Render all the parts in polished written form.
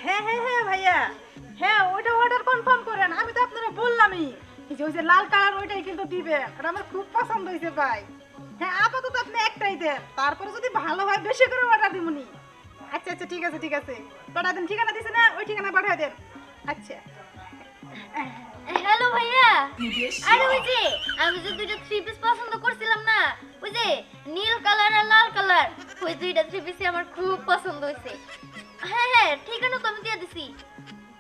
হ্যাঁ হ্যাঁ হ্যাঁ ভাইয়া, হ্যাঁ ওইটা অর্ডার কনফার্ম করেন। আমি তো আপনারা বললামই এই যে ওই যে লাল কালার ওইটাই কিন্তু দিবেন, আর আমার খুব পছন্দ হয়েছে ভাই। হ্যাঁ আপাতত আপনি একটাই দেন, তারপরে যদি ভালো হয় বেশি করে অর্ডার দিবনি। আচ্ছা আচ্ছা ঠিক আছে ঠিক আছে, পাঠা দেন। ঠিকানা দিছে না, ওই ঠিকানা পাঠিয়ে দেন। আচ্ছা হ্যালো ভাইয়া। আরে ওই যে আমি যে দুইটা থ্রি পিস পছন্দ করছিলাম না, ওই যে নীল কালার আর লাল কালার, ওই দুইটা থ্রি পিসই আমার খুব পছন্দ হয়েছে। হ্যাঁ হ্যাঁ ঠিকানা তো আমি দিয়ে দিছি।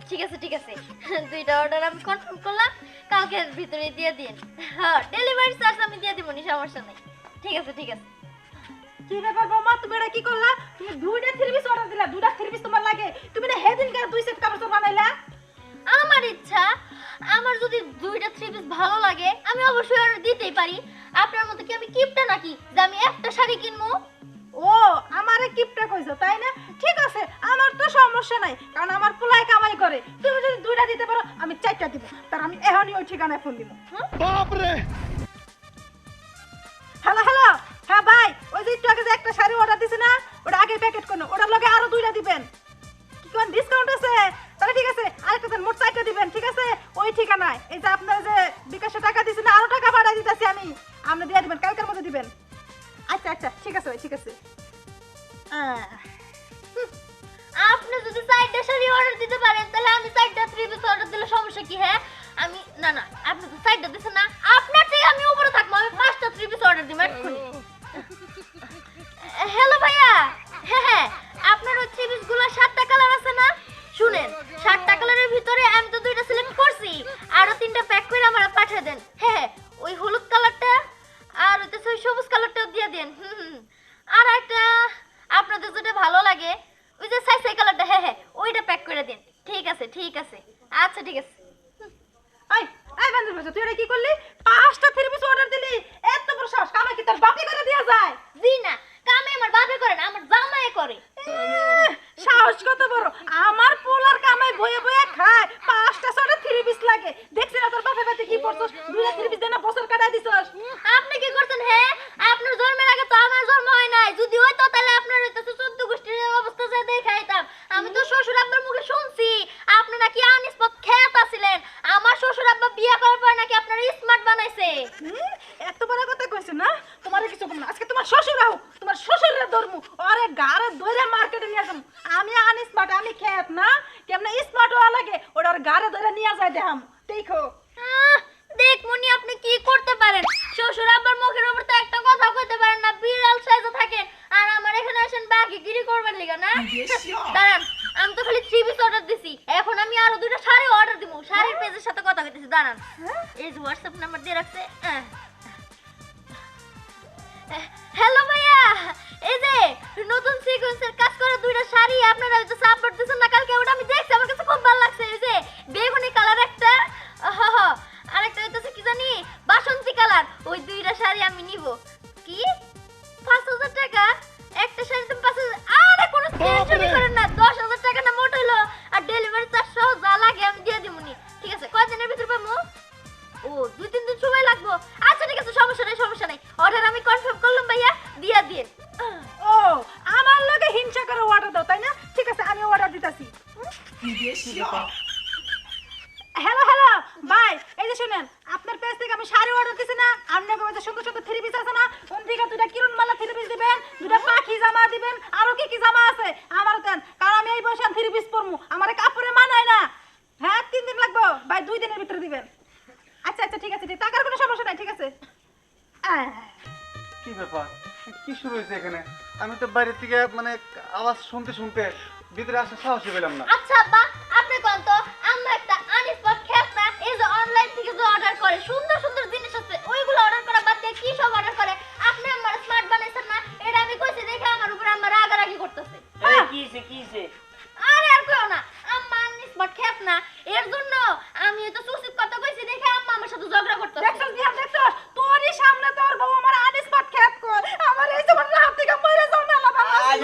ঠিক আছে ঠিক আছে, দুইটা অর্ডার আমি কনফার্ম করলাম, কালকের ভিতরে দিয়ে দিন। হ্যাঁ ডেলিভারি চার্জ আমি দিয়ে দিব, সমস্যা নেই। ঠিক আছে ঠিক আছে। কি ব্যাপার বৌমা, তুমি এটা কি করলা? তুমি দুইটা থ্রি পিস অর্ডার দিলা, দুইটা থ্রি পিস তোমার লাগে, তুমি না হেদিন কার দুই সেট কাপড় বানাইলা? আমার ইচ্ছা, আমার যদি দুইটা থ্রি পিস ভালো লাগে আমি অবশ্যই অর্ডার দিতেই পারি। আপনার মতো কি আমি কিপটা নাকি যে আমি একটা শাড়ি কিনবো? ও আমারে কিপটা কইছো তাই না? ঠিক আছে, আমার তো সমস্যা নাই, কারণ আমার পোলায় কামাই করে। তুমি যদি দুইটা দিতে পারো আমি চারটা দিব, তার আমি এখনই ওই ঠিকানায় ফোন দিব। বাপ রে! হ্যালো হ্যালো, হ্যাঁ ভাই, ওই যে একটু আগে যে একটা শাড়ি অর্ডার দিছি না, ওটা আগে প্যাকেট করুন, ওটার লগে আরো দুইটা দিবেন। কি কোন ডিসকাউন্ট আছে? তাহলে ঠিক আছে, আরেকটা দেন, মোট চারটা দিবেন। ঠিক আছে, ওই ঠিকানায়। এই যে আপনারা যে বিকাশে টাকা দিছেন, আরো টাকা বাড়াই দিতেছি আমি, আপনি দিয়ে দিবেন, কালকের মধ্যে দিবেন। আচ্ছা আচ্ছা ঠিক আছে ভাই, ঠিক আছে। আপনি যদি চারটা শাড়ি অর্ডার দিতে পারেন তাহলে আমি চারটা থ্রি পিস অর্ডার দিলে সমস্যা কি? হ্যাঁ আমি না না, আপনি তো চারটা দিছেন না, আপনার থেকে আমি উপরে থাকবো, আমি পাঁচটা থ্রি পিস অর্ডার দিব এক্ষুনি। হ্যালো ভাইয়া, হ্যাঁ হ্যাঁ আপনার ওই থ্রি পিস গুলো 7টা কালার আছে না? শুনেন, 7টা কালারের ভিতরে আমি তো দুইটা সিলেক্ট করছি, আরো 3টা প্যাক করে আমার পাঠিয়ে দেন। হ্যাঁ ওই হলুদ কালারটা আর ওই সবুজ কালারটাও দিয়ে দেন। আর একটা আপনাদের যেটা ভালো লাগে ওই যে সাই কালারটা, হ্যাঁ হ্যাঁ ওইটা প্যাক করে দিন। ঠিক আছে ঠিক আছে, আচ্ছা ঠিক আছে। এই এই বান্ধবী বাচ্চা, তুই এটা কি করলি? পাঁচটা থ্রি পিস অর্ডার দিলি, এত বড় সাহস! কামাই কি তোর বাপে করে দেয়া যায়? জি না, কামে আমার বাপে করে না, আমার জামাই করে। সাহস কত বড়! আমার পোলার কামাই বয়ে বয়ে খায়, পাঁচটা ছটা থ্রি পিস লাগে। দেখছিস না তোর বাপে বাতে কি করছস? দুইটা থ্রি পিস দেনা বছর কাটাই দিছস। আপনি কি করছেন? হ্যাঁ আপনার জন্মের আগে তো আমার জন্ম হয় নাই, যদি হইতো তাহলে আপনার হইতাছে 14 গোষ্ঠীর অবস্থা যা দেখাইতাম। আমি তো শ্বশুর আব্বার মুখে শুনছি আপনি নাকি আনিসপত খেত আছিলেন, আমার শ্বশুর আব্বা বিয়ে করার পর নাকি আপনার স্মার্ট বানাইছে। এত বড় কথা কইছ না? তোমার কিছু কম না, আজকে তোমার শ্বশুর আও, তোমার শ্বশুরের ধর্ম আরে গারে ধরে মার্কেটে নিয়ে যাম। আমি আনি স্মার্ট, আমি খেত না, কেমনে স্মার্ট হওয়া লাগে ওটার গারে ধরে নিয়ে যায় দেখাম, দেখো। দেখ মনি আপনি কি করতে পারেন? শ্বশুর আব্বার মুখের উপর তো একটা কথা কইতে পারেন না, বিড়াল সাইজে থাকেন আর আমার এখানে আসেন বাকি গিরি করবার লিগা না? দাঁড়ান, আমি তো খালি থ্রি পিস অর্ডার দিছি, এখন আমি আরো দুইটা শাড়ি অর্ডার দিব। শাড়ির পেজের সাথে কথা কইতেছি, দাঁড়ান। এই যে হোয়াটসঅ্যাপ নাম্বার দিয়ে রাখছে। হ্যালো ভাইয়া, এই যে নতুন সিকোয়েন্সের কাজ করে দুইটা শাড়ি আপনারা হয়তো আপলোড দিছেন না কালকে, ওটা আমি দেখছি, আমার কাছে খুব ভালো লাগছে। এই যে বেগুনি কালার একটা, আরেকটা হইতেছে কি জানি বাসন্তী কালার, ওই দুইটা শাড়ি আমি নিব। কি 5000 টাকা একটা শাড়ি? তুমি 5000? আরে কোনো টেনশনই করেন না, 10000 টাকা না মোট হইলো, আর ডেলিভারি চার্জ সহ যা লাগে আমি দিয়ে দিমুনি। ঠিক আছে, কয়দিনের ভিতর পাবো? ও 2-3 দিন সময় লাগবে। আচ্ছা ঠিক আছে, সমস্যা নাই সমস্যা নাই, অর্ডার আমি কনফার্ম করলাম ভাইয়া, দিয়া দিন। ও আমার লগে হিংসা করে অর্ডার দাও তাই না? ঠিক আছে, আমি অর্ডার দিতাছি। হ্যালো হ্যালো ভাই, এই যে শুনেন, আপনার পেজ থেকে আমি শাড়ি অর্ডার দিছি না, আপনার কাছে সুন্দর সুন্দর থ্রি পিস আছে না, কোন থেকে দুইটা কিরণ মালা থ্রি পিস দিবেন, দুইটা পাখি জামা দিবেন, আরো কি কি জামা আছে আমার দেন, কারণ আমি এই বয়সে থ্রি পিস পরমু, আমার কাপড়ে মানায় না। হ্যাঁ 3 দিন লাগবে ভাই, 2 দিনের ভিতরে দিবেন। আচ্ছা আচ্ছা ঠিক আছে, টাকার কোনো সমস্যা নাই, ঠিক আছে। কি ব্যাপার? কি শুরু হয়েছে এখানে? আমি তো বাইরে থেকে মানে আওয়াজ শুনতে শুনতে ভিতরে আসার সাহসই পেলাম না। আচ্ছা আব্বা, আপনি কোন তো আমরা একটা আনিসপট খেত না, এই যে অনলাইন থেকে যে অর্ডার করে সুন্দর সুন্দর জিনিস আছে, ওইগুলো অর্ডার করা বাদ দিয়ে কি সব অর্ডার করে? আপনি আমার স্মার্ট বানাইছেন না, এটা আমি কইছি দেখে আমার উপর আমার রাগারাগি করতেছে। কিছে আরে আর কইও না, আম্মা আনিসপট খেত না, এর জন্য আমি তো সুসিত কথা কইছি দেখে আম্মা আমার সাথে ঝগড়া করতেছে। দেখছস দিহান, দেখছস তোরই সামনে তোর বউ আমার আনিস পাট খেত কর, আমার এই জীবন রাত থেকে মরে যাও না বাবা। আজ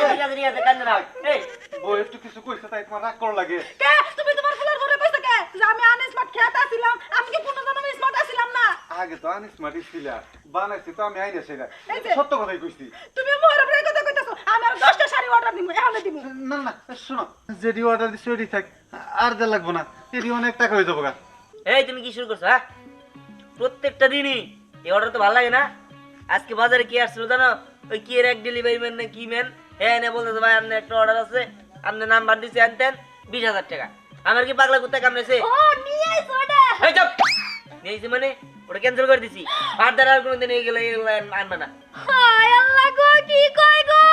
কান্দ না। এই বউ একটু কিছু কইছে তাই তোমার রাগ করা লাগে? কে তুমি তোমার ফুলের ঘরে কইছো কে যে আমি আনিস পাট খেত আছিলাম? আমি কি কোনো জন্ম স্মার্ট আছিলাম না? আগে তো আনিস মাটি ছিল, বানাইছি তো আমি আইনা সেটা, এই যে। সত্য কথাই কইছি। তুমি মোর উপরে কথা কইতাছো, আমি আর 10টা শাড়ি অর্ডার দিমু, এখন দিমু। না না শোনো, যেটি অর্ডার দিচ্ছি ওইটি থাক, আর যা লাগবো না, এটি অনেক টাকা হয়ে যাবো গা। এই তুমি কি শুরু করছো হ্যাঁ? প্রত্যেকটা দিনই এই অর্ডার তো ভালো লাগে না। আজকে বাজারে কি আসছিল জানো? ওই কি এর এক ডেলিভারি ম্যান না কি ম্যান, হ্যাঁ এনে বলতেছে ভাই আপনার একটা অর্ডার আছে, আপনার নাম্বার দিচ্ছে আনতেন 20,000 টাকা। আমার কি পাগলা কুত্তা কামড়েছে? ও নিয়ে আইছো ওটা। এই চুপ! নিয়েছি মানে ওটা ক্যান্সেল করে দিছি। আর দ্বারা আর কোনোদিন এগুলো আনবে না। হায় আল্লাহ গো, কি কই গো,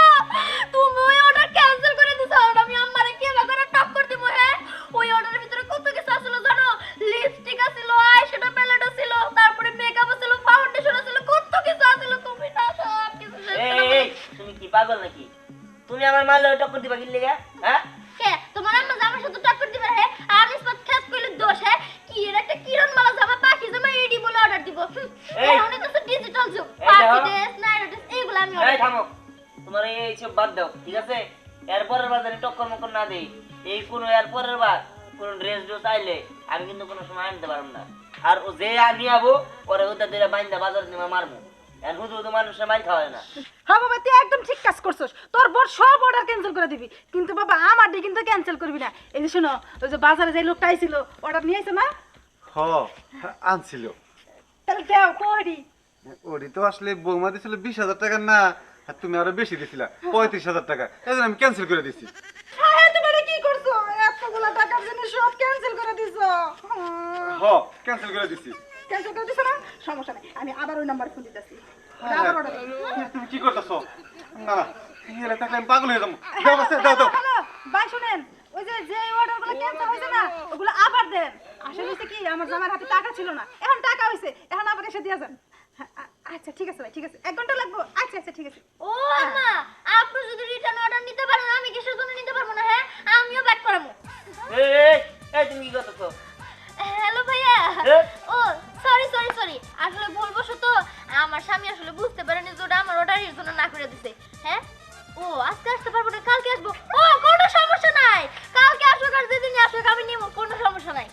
তুমি ওই অর্ডার ক্যান্সেল করে দিছো। আর আমি আমারে কি করে টপ করে দিব? হ্যাঁ, ওই অর্ডারের ভিতরে কত কিছু ছিল জানো? লিপস্টিক ছিল, আইশ্যাডো প্যালেট ছিল, তারপরে মেকআপ ছিল, ফাউন্ডেশন ছিল, কত কিছু ছিল। তুমি না সব কিছু শেষ করে এই, এই, তুমি কি পাগল নাকি? তুমি আমার মারলে ওই টক্কর দিবা কি লেগে? হ্যাঁ? কে তোমার আম্মা জামার সাথে টক্কর দিবে? হ্যাঁ, আর ইসমাত খেস কইলে দোষ। হ্যাঁ, কি এর একটা কিরণ মালা জামা পাখি জামা এডি বলে অর্ডার দিব। এই, এখন তো ডিজিটাল যুগ, এই পাখি দেখো। ড্রেস, নাইট ড্রেস এগুলো আমি এই অর্ডার থামো, তোমার এইসব বাদ দাও ঠিক আছে? এরপরের বার জানি টক্কর মক্কর না দেই, এই কোনো এরপরের বার কোনো ড্রেস ড্রেস আইলে আমি কিন্তু কোনো সময় আনতে পারবো না। আর ও যে নিয়ে যাবো পরে ওটা দিয়ে বাইন্দা বাজারে নিয়ে মারবো। এখন হুদু হুদু মানুষের মার খাওয়ায় না। হ্যাঁ বাবা, তুই একদম ঠিক কাজ করছস। তোর বর সব অর্ডার ক্যান্সেল করে দিবি, কিন্তু বাবা আমার দিয়ে কিন্তু ক্যান্সেল করবি না। এই যে শোনো, ওই যে বাজারে যে লোকটা আইছিল অর্ডার নিয়ে আইছে না, হ, আনছিল। তাহলে দেও কোহরি। ওটি তো আসলে বৌমা দিছিল 20,000 টাকা না, আর তুমি আরো বেশি দিছিলা 35,000 টাকা, এই জন্য আমি ক্যান্সেল করে দিছি। হ্যাঁ, তুমি এটা কি করছো? এতগুলা টাকার জন্য সব ক্যান্সেল করে দিছো। হ, ক্যান্সেল করে দিছি। ক্যান্সেল করে দিছো না? সমস্যা নেই, আমি আবার ওই নাম্বার ফোন দিতেছি। হ্যাঁ, আবার অর্ডার দিই। তুমি কি করতেছো? না না, এলে টাকা আমি পাগল হয়ে যাবো। দাও বাসে, দাও দাও। হ্যালো ভাই, শুনেন, ওই যে যে অর্ডারগুলো ক্যান্সেল হয়েছে না, ওগুলো আবার দেন। আসলে হচ্ছে কি, আমার জামার হাতে টাকা ছিল না, এখন টাকা হয়েছে, এখন আবার এসে দিয়ে যান। হ্যাঁ, আচ্ছা ঠিক আছে ভাই, ঠিক আছে, 1 ঘন্টা লাগবে। আচ্ছা আচ্ছা ঠিক আছে। ও আম্মা, আপনি যদি রিটার্ন অর্ডার নিতে পারেন, আমি কিসের জন্য নিতে পারবো না? হ্যাঁ, আমিও ব্যাক করাবো। এই, এই, এই তুমি কি করতেছো? হ্যালো ভাইয়া। হ্যাঁ? ও সরি সরি সরি, আসলে ভুলবশত আমার স্বামী আসলে বুঝতে পারেনি যে ওটা আমার অর্ডারের জন্য না করে দিছে। হ্যাঁ, ও আজকে আসতে পারবো না, কালকে আসবো। ও কোনো সমস্যা নাই, কালকে আসুক আর যেদিন আসুক আমি নিব, কোনো সমস্যা নাই।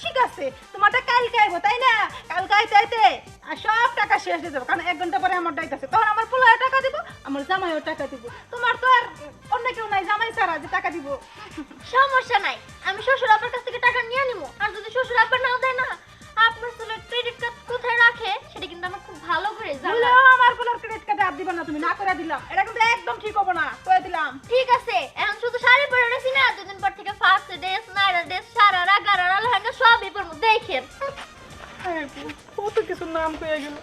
ঠিক আছে, তোমারটা কালকে আইবো তাই না? কালকে আইতে আইতে আর সব টাকা শেষ হয়ে যাবে, কারণ 1 ঘন্টা পরে আমার ডাইট আছে, তখন আমার পোলায় টাকা দিব, আমার জামাইও টাকা দিব। তোমার তো আর অন্য কেউ নাই জামাই ছাড়া যে টাকা দিব। সমস্যা নাই, আমি শ্বশুর আব্বার কাছ থেকে টাকা নিয়ে নিব। আর যদি শ্বশুর আব্বা নাও দেয় না, আপনার ছেলের ক্রেডিট কার্ড কোথায় রাখে সেটা কিন্তু আমার খুব ভালো করে জানা। বললেও আমার পোলার ক্রেডিট কার্ডে আর দিবা না তুমি, না করে দিলাম। এটা কিন্তু একদম ঠিক হবে না, কয়ে দিলাম। ঠিক আছে, এখন শুধু শাড়ি পরে রয়েছি না, দুদিন পর থেকে ফার্স্ট ড্রেস, নাইরা ড্রেস, সারারা, গারারা, লেহেঙ্গা সব এরপর মধ্যে দেখেন। কত কিছু নাম কয়ে গেল,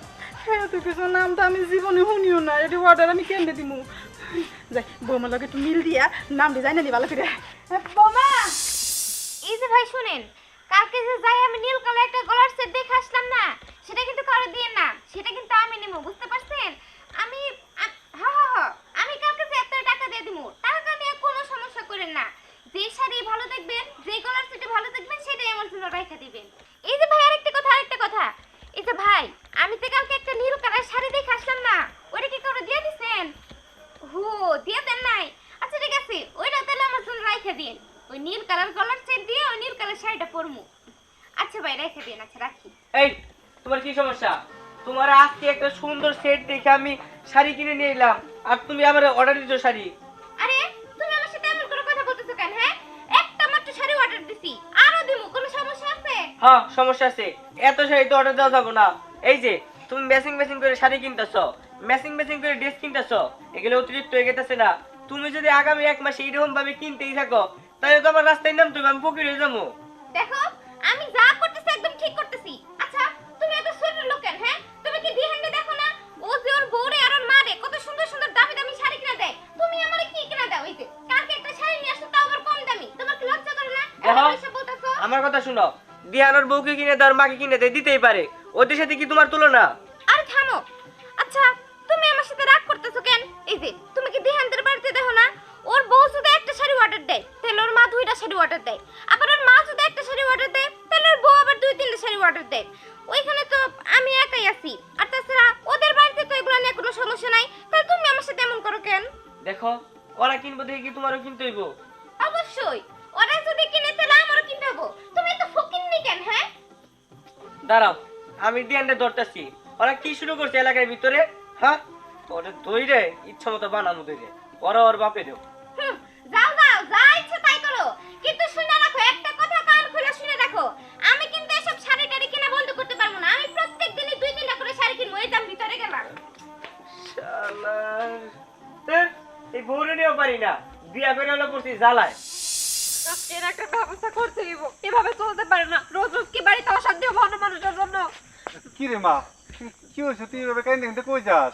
এত কিছু নাম তো আমি জীবনে শুনিও না। এটা অর্ডার আমি কেন দিমু? যাই বৌমার লগে একটু মিল দিয়া নাম ডিজাইন নি ভালো করে। বৌমা, এই যে ভাই শুনেন, কালকে যে যাই আমি নীল কালার একটা গলার সেট দেখে আসলাম না, সেটা কিন্তু কারো দিয়ে না, সেটা কিন্তু আমি নেব, বুঝতে পারছেন? আমি আমি কালকে যে এত টাকা দিয়ে দিব, টাকা নিয়ে কোনো সমস্যা করেন না। যে শাড়ি ভালো দেখবেন, যে গলার সেটে ভালো দেখবেন, সেটাই আমার জন্য রেখে দিবেন। এই যে ভাই আরেকটা কথা, এই যে ভাই আমি তো কালকে একটা নীল কালার শাড়ি দেখে আসলাম না, ওইটা কি কারো দিয়ে দিছেন? হো, দিয়ে দেন নাই? আচ্ছা ঠিক আছে, ওইটা তাহলে আমার জন্য রেখে দিন। ওই নীল কালার গলার সেট দিয়ে ওই নীল কালার শাড়িটা পরমু। আচ্ছা ভাই রেখে দিন, আচ্ছা রাখি। এই তোমার কি সমস্যা? তোমার আজকে একটা সুন্দর সেট দেখে আমি শাড়ি কিনে নিয়ে এলাম, আর তুমি আমার অর্ডার দিছো শাড়ি। আরে তুমি আমার সাথে এমন করে কথা বলতেছো কেন? হ্যাঁ, একটা মাত্র শাড়ি অর্ডার দিছি, আরো দিমু, কোনো সমস্যা আছে? হ্যাঁ সমস্যা আছে, এত শাড়ি তো অর্ডার দেওয়া যাবো না। এই যে তুমি ম্যাচিং ম্যাচিং করে শাড়ি কিনতেছো, ম্যাচিং ম্যাচিং করে ড্রেস কিনতেছো, এগুলো অতিরিক্ত হয়ে গেছে না? তুমি যদি আগামী 1 মাসে এরকম ভাবে কিনতেই থাকো, তাহলে তো আমার রাস্তায় নাম তুমি আমি ফকির হয়ে যাবো। দেখো, আমি যা করতেছি একদম ঠিক করতেছি। আচ্ছা তুমি এত ছোট লোক কেন? হ্যাঁ, তুমি কি দিহান্ডে দেখো না? ও যে ওর বউরে আর ওর মারে কত সুন্দর সুন্দর দামি দামি শাড়ি কিনে দেয়, তুমি আমারে কি কিনে দাও? এই যে কালকে একটা শাড়ি নিয়ে আসছো, তাও আবার কম দামি। তোমার কি লজ্জা করে না? দেখো, এসব বলতেছো? আমার কথা শুনো, দিহানোর বউকে কিনে দেওয়ার মাকে কিনে দেয়, দিতেই পারে, ওদের সাথে কি তোমার তুলনা? আরে থামো। আচ্ছা তুমি আমার সাথে রাগ করতেছো কেন? এই যে তুমি কি দিহানদের বাড়িতে দেখো না, ওর বউ যদি একটা শাড়ি অর্ডার দেয়, তাহলে ওর মা 2টা শাড়ি অর্ডার দেয়। আবার ওর মা যদি একটা শাড়ি অর্ডার দেয়, তাহলে ওর বউ আবার 2-3টা শাড়ি অর্ডার দেয়। ওইখানে তো আমি একাই আছি। আর তাছাড়া ওদের বাড়িতে তো এগুলো নিয়ে কোনো সমস্যা নাই, তাহলে তুমি আমার সাথে এমন করো কেন? দেখো, ওরা কিনবো দেখে কি তোমারও কিনতে হইব? অবশ্যই, ওরা যদি কিনে তাহলে আমারও কিনতে হবো। তুমি তো ফকিন্নি কেন? হ্যাঁ, দাঁড়াও, আমি দিহানটা ধরতেছি। ওরা কি শুরু করছে এলাকার ভিতরে? হ্যাঁ, ওটা দইরে ইচ্ছা মতো বানানো দইরে, ওরা ওর বাপে দেও। যাও যাও, যা ইচ্ছে তাই করো। বিয়া করে হলো পড়ছি জ্বালায়। এর একটা ব্যবস্থা করতে হইব, এভাবে চলতে পারে না। রোজ রোজ কি বাড়িতে অশান্তি হবে অন্য মানুষের জন্য? কি রে মা, কি হয়েছে? তুই এভাবে কাইন্দে কাইন্দে কই যাস?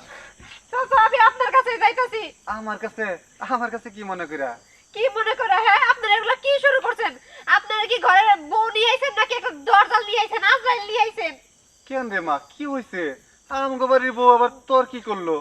চাচা আমি আপনার কাছে যাইতাছি। আমার কাছে কি মনে কইরা? কি মনে করে? হ্যাঁ, আপনারা এগুলা কি শুরু করছেন? আপনারা কি ঘরের বউ নিয়ে আইছেন নাকি একটা দরজাল নিয়ে আইছেন, আজরাইল নিয়ে আইছেন? কেন রে মা, কি হয়েছে? আমগো বাড়ির বউ আবার তোর কি করলো?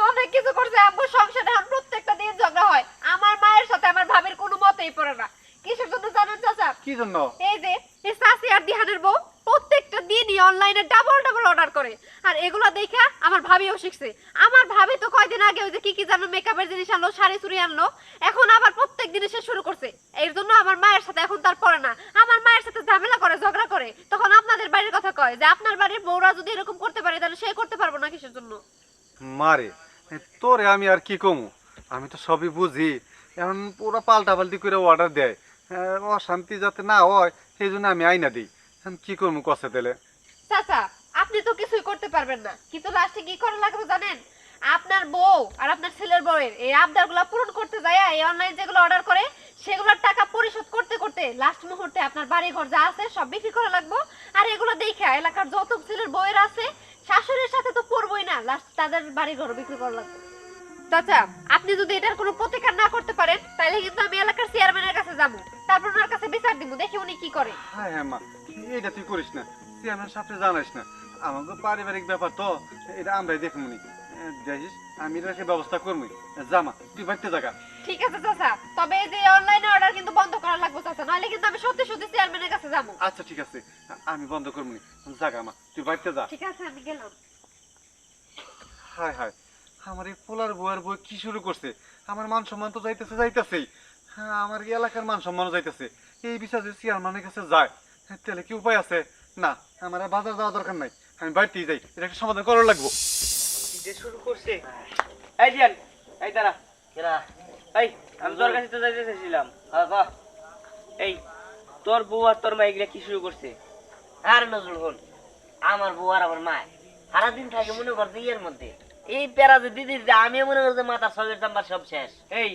অনেক কিছু করছে আব্বু। সংসারে এখন প্রত্যেকটা দিন ঝগড়া হয়। আমার মায়ের সাথে আমার ভাবির কোনো মতেই পড়ে না। কিসের জন্য জানেন চাচা? কি জন্য? এই যে এই সাসি আর দিহানের বউ প্রত্যেকটা দিনই অনলাইনে ডাবল ডাবল অর্ডার করে, আর এগুলো দেখে আমার ভাবিও শিখছে। আমার ভাবি তো কয়দিন আগে ওই যে কি জানো মেকআপের জিনিস আনলো, শাড়ি চুড়ি আনলো, এখন আবার প্রত্যেক দিন সে শুরু করছে। এর জন্য আমার মায়ের সাথে এখন তার পড়ে না। আমার মায়ের সাথে ঝামেলা করে, ঝগড়া করে। তখন আপনাদের বাড়ির কথা কয় যে আপনার বাড়ির বউরা যদি এরকম করতে পারে তাহলে সে করতে পারবো না কিসের জন্য? মারে, তোরে আমি আর কি কমু? আমি তো সবই বুঝি। এখন পুরো পাল্টাপাল্টি করে অর্ডার দেয়, অশান্তি যাতে না হয় সেই জন্য আমি আইনা দিই। এখন কি করবো কষে তেলে? চাচা আপনি তো কিছুই করতে পারবেন না, কিন্তু লাস্টে কি করা লাগবে জানেন? আপনার বউ আর আপনার ছেলের বউয়ের এই আবদারগুলো পূরণ করতে যায় এই অনলাইন যেগুলো অর্ডার করে সেগুলোর টাকা পরিশোধ করতে করতে লাস্ট মুহূর্তে আপনার বাড়ি ঘর যা আছে সব বিক্রি করা লাগবে। আর এগুলো দেখে এলাকার যত ছেলের বউয়ের আছে শাশুড়ির সাথে তো পড়বই না, লাস্ট তাদের বাড়ি ঘর বিক্রি করা লাগবে। চাচা আপনি যদি এটার কোনো প্রতিকার না করতে পারেন তাহলে কিন্তু আমি এলাকার চেয়ারম্যানের কাছে যাবো, তারপর ওনার কাছে বিচার দিব, দেখি উনি কি করে। হ্যাঁ হ্যাঁ মা, এইটা তুই করিস না, চেয়ারম্যান সাথে জানাইস না। আমাকে পারিবারিক ব্যাপার তো, এটা আমরাই দেখমুনি। যাইস, আমি এটাকে ব্যবস্থা করবই। জামা তুই বাড়তে জায়গা। ঠিক আছে চাচা, তবে এই যে অনলাইনে অর্ডার কিন্তু বন্ধ করা লাগবে চাচা, নাহলে কিন্তু আমি সত্যি সত্যি চেয়ারম্যানের কাছে যাবো। আচ্ছা ঠিক আছে, আমি বন্ধ করবনি। জাগা মা, তুই বাড়তে যা। ঠিক আছে আমি গেলাম। হায় হায়, আমার এই পোলার বউয়ের বই কি শুরু করছে? আমার মান সম্মান তো যাইতেছেই। হ্যাঁ, আমার এই এলাকার মান সম্মানও যাইতেছে। এই বিচার যদি চেয়ারম্যানের কাছে যায় তাহলে কি উপায় আছে? না, আমার আর বাজার যাওয়া দরকার নাই, আমি বাড়িতেই যাই। এটা একটা সমাধান করা লাগবো। কি যে শুরু করছে। এই দিয়ান, এই দাঁড়া। কেরা? এই আমি তোর কাছে তো যাইতে চাইছিলাম। হ্যাঁ বাহ। এই তোর বউ আর তোর মা এগুলা কি শুরু করছে? আর নজরুল হল, আমার বউ আর আমার মা সারাদিন থাকে মনে করছে ইয়ের মধ্যে। এই প্যারা যে দিদির যে আমিও মনে করছে মাথার সবের চাম্বার সব শেষ। এই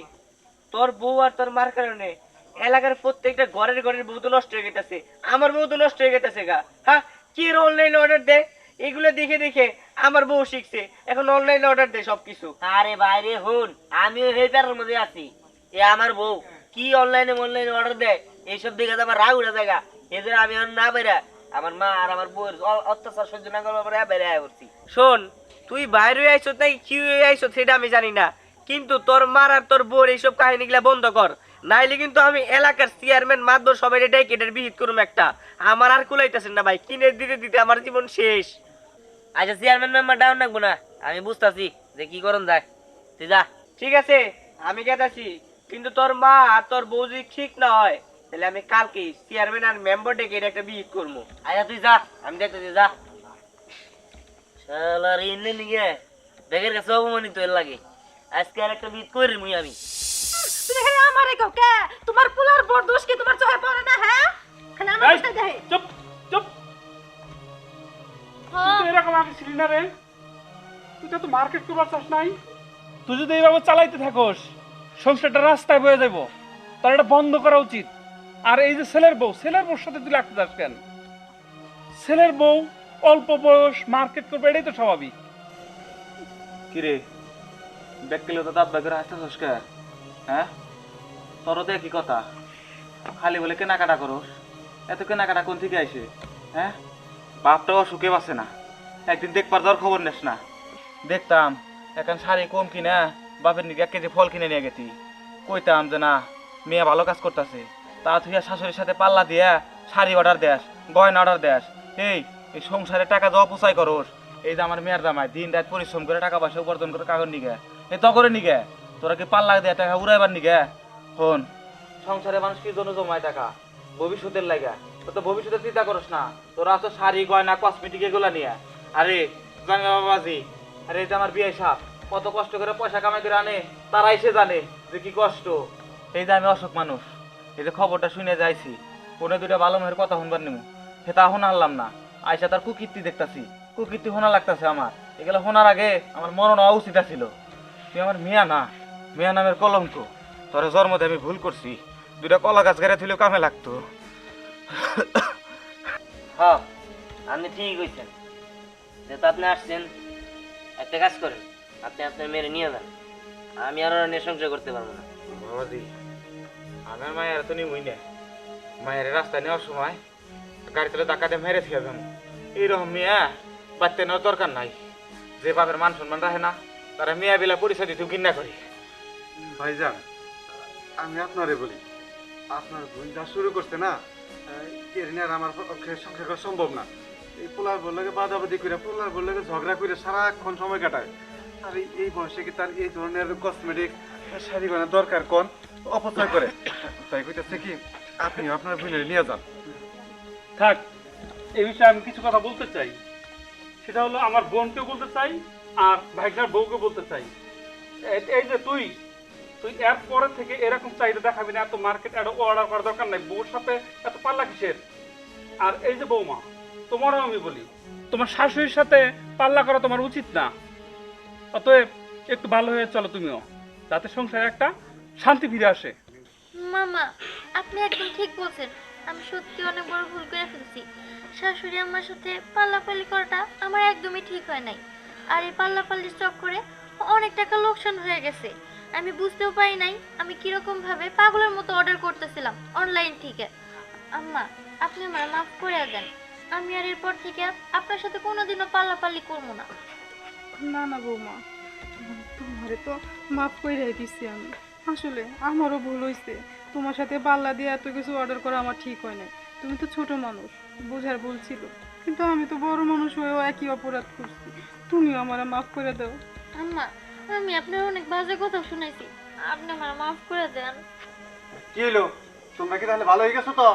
তোর বউ আর তোর মার কারণে এলাকার প্রত্যেকটা ঘরের ঘরের বউ তো নষ্ট হয়ে গেছে, আমার বউ তো নষ্ট হয়ে গেছে গা। হ্যাঁ, কি অনলাইন অর্ডার দেয়, এগুলো দেখে দেখে আমার বউ শিখছে, এখন অনলাইন অর্ডার দেয় সবকিছু। আরে বাইরে হুন, আমিও এই প্যারার মধ্যে আছি। এ আমার বউ কি অনলাইনে অর্ডার দেয়, এইসব দেখে তো আমার রাগ উঠে জায়গা। এদের আমি না বেরা আমার মা আর আমার বউয়ের অত্যাচার সহ্য না করার পরে বেড়ে করছি। শোন, তুই বাইরে আইসো তাই কি আইসো সেটা আমি জানি না, কিন্তু তোর মার আর তোর বউর এইসব কাহিনীগুলা বন্ধ কর, নাইলে কিন্তু আমি এলাকার চেয়ারম্যান মাদবর সবাই ডেকে এটার বিহিত করুম একটা। আমার আর কুলাইতেছেন না ভাই, কিনে দিতে দিতে আমার জীবন শেষ। আচ্ছা চেয়ারম্যান মেম্বার ডাউন রাখবো না, আমি বুঝতেছি যে কি করুন যায়, তুই যা। ঠিক আছে আমি গেতাছি, কিন্তু তোর মা আর তোর বউ যদি ঠিক না হয় তাহলে আমি কালকে চেয়ারম্যান আর মেম্বার ডেকে এটা একটা বিহিত করবো। আচ্ছা তুই যা, আমি দেখতেছি যা। শালার ইন্নে নিয়ে বেগের কাছে অপমানিত এর লাগে, আজকে আর একটা বিহিত করি মুই আমি। তুমি খালি আমারে কও কে? তোমার পোলার বড় দোষ কি তোমার চোখে পড়ে না? হ্যাঁ, খালি আমার কাছে দেখে। চুপ চুপ, তুই তো এরকম আগে ছিলি না রে। তুই তো মার্কেট করবার চাস নাই। তুই যদি এইভাবে চালাইতে থাকোস সংসারটা রাস্তায় বয়ে যাবো, তার এটা বন্ধ করা উচিত। আর এই যে ছেলের বউর সাথে তুই লাগতে যাস কেন? ছেলের বউ অল্প বয়স মার্কেট করবে, এটাই তো স্বাভাবিক। কিরে ব্যাগগুলো তো দাঁত ব্যাগের হাসতেছস কে? হ্যাঁ, তোর তো একই কথা, খালি বলে কেনাকাটা করস। এত কেনাকাটা কোন থেকে আইসে? হ্যাঁ, বাপটাও সুখে বাসে না, একদিন দেখবার যাওয়ার খবর নেস না। দেখতাম এখন শাড়ি কম কিনা বাপের নিকে 1 কেজি ফল কিনে নিয়ে গেছি, কইতাম যে না মেয়ে ভালো কাজ করতেছে, তা তুই শাশুড়ির সাথে পাল্লা দিয়া শাড়ি অর্ডার দেস, গয়না অর্ডার দেস। এই সংসারে টাকা দেওয়া পোষাই করস। এই যে আমার মেয়ের জামাই দিন রাত পরিশ্রম করে টাকা পয়সা উপার্জন করে কাগজ নিগে, এই তো করে নিগে তোরা কি পাল্লা দেয়া টাকা উড়াইবার নিগে? হন, সংসারে মানুষ কি জন্য জমায় টাকা? ভবিষ্যতের লাগা। তো তো ভবিষ্যতের চিন্তা করস না, তোরা আছো শাড়ি গয়না কসমেটিক এগুলা নিয়ে। আরে জাঙ্গা বাবাজি, আরে এই যে আমার বিয়ে সাপ কত কষ্ট করে পয়সা কামাই করে আনে, তারাই সে জানে যে কি কষ্ট। এই যে আমি অসুখ মানুষ, এই যে খবরটা শুনে যাইছি, কোনে দুইটা ভালো মেয়ের কথা শুনবার নিমু, সেটা এখন আনলাম না। আয়সা তার কুকীর্তি দেখতাছি, কুকীর্তি শোনা লাগতেছে আমার। এগুলো শোনার আগে আমার মরণ হওয়া উচিত ছিল। তুই আমার মিয়া না, মিয়া নামের কলঙ্ক। তোর জন্মতে আমি ভুল করছি, দুইটা কলা গাছ গাড়ি থইলেও কামে লাগতো। হ্যাঁ আপনি ঠিক কইছেন, যেহেতু আপনি আসছেন একটা কাজ করেন, আপনি আপনার মেয়ের নিয়ে যান, আমি আর ওরা নিয়ে সংসার করতে পারবো না। বাবাজি আমার মায়ের তো নিবই না, মায়ের রাস্তায় নেওয়ার সময় গাড়ি তুলে ধাক্কা দিয়ে মেরে থেকে যাবো। এইরকম মেয়া বাচ্চা নেওয়ার দরকার নাই। যে বাপের মান সম্মান রাখে না তারা মেয়া বেলা পরিচয় দিতে ঘৃণা করি। ভাইজান আমি আপনারে বলি, আপনার বোন যা শুরু করছে না, এর নিয়ে আর আমার পক্ষে সংসার করা সম্ভব না। এই পোলার বললে বাদাবাদি করে, পোলার বললে ঝগড়া করে সারাক্ষণ সময় কাটায়। আর এই বয়সে কি তার এই ধরনের কসমেটিক শাড়ি বানার দরকার কোন অপচয় করে? তাই কইতেছে কি আপনি আপনার বোনের নিয়ে যান। থাক, এই বিষয়ে আমি কিছু কথা বলতে চাই। সেটা হলো আমার বোনকেও বলতে চাই আর ভাইটার বউকে বলতে চাই। এই যে তুই এর পরে থেকে এরকম চাহিদা দেখাবি না, এত মার্কেট অর্ডার করার দরকার নাই। বউর সাথে এত পাল্লা কিসের? আর এই যে বৌমা, তোমারও আমি বলি, তোমার শাশুড়ির সাথে পাল্লা করা তোমার উচিত না। অতএব একটু ভালো হয়ে চলো তুমিও, যাতে সংসারে একটা শান্তি ফিরে আসে। মামা, আপনি একদম ঠিক বলছেন। আমি সত্যি অনেক বড় ভুল করে ফেলছি। শাশুড়ি আমার সাথে পাল্লাপাল্লি করাটা আমার একদমই ঠিক হয় নাই। আর এই পাল্লাপাল্লির চক্করে অনেক টাকা লোকসান হয়ে গেছে। আমি বুঝতেও পারি নাই আমি কিরকম ভাবে পাগলের মতো অর্ডার করতেছিলাম অনলাইন থেকে। আম্মা, আপনি আমার মাফ করে দেন। আমি আর এরপর থেকে আপনার সাথে কোনোদিনও পাল্লাপাল্লি করবো না। না না বৌমা, তোমারে তো মাফ করে দিচ্ছি আমি। আসলে আমারও ভুল হয়েছে, তোমার সাথে পাল্লা দিয়ে এত কিছু অর্ডার করা আমার ঠিক হয় না। তুমি তো ছোট মানুষ, বোঝার ভুল ছিল, কিন্তু আমি তো বড় মানুষ হয়েও একই অপরাধ করছি। তুমিও আমার মাফ করে দাও। আম্মা, আমি আপনার অনেক বাজে কথা শুনাইছি, আপনি আমার মাফ করে দেন। কি হলো, তোমরা কি তাহলে ভালো হয়ে গেছো তো?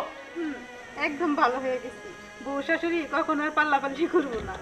একদম ভালো হয়ে গেছি। বউ শাশুড়ি কখনো আর পাল্লাপাল্লি করবো না।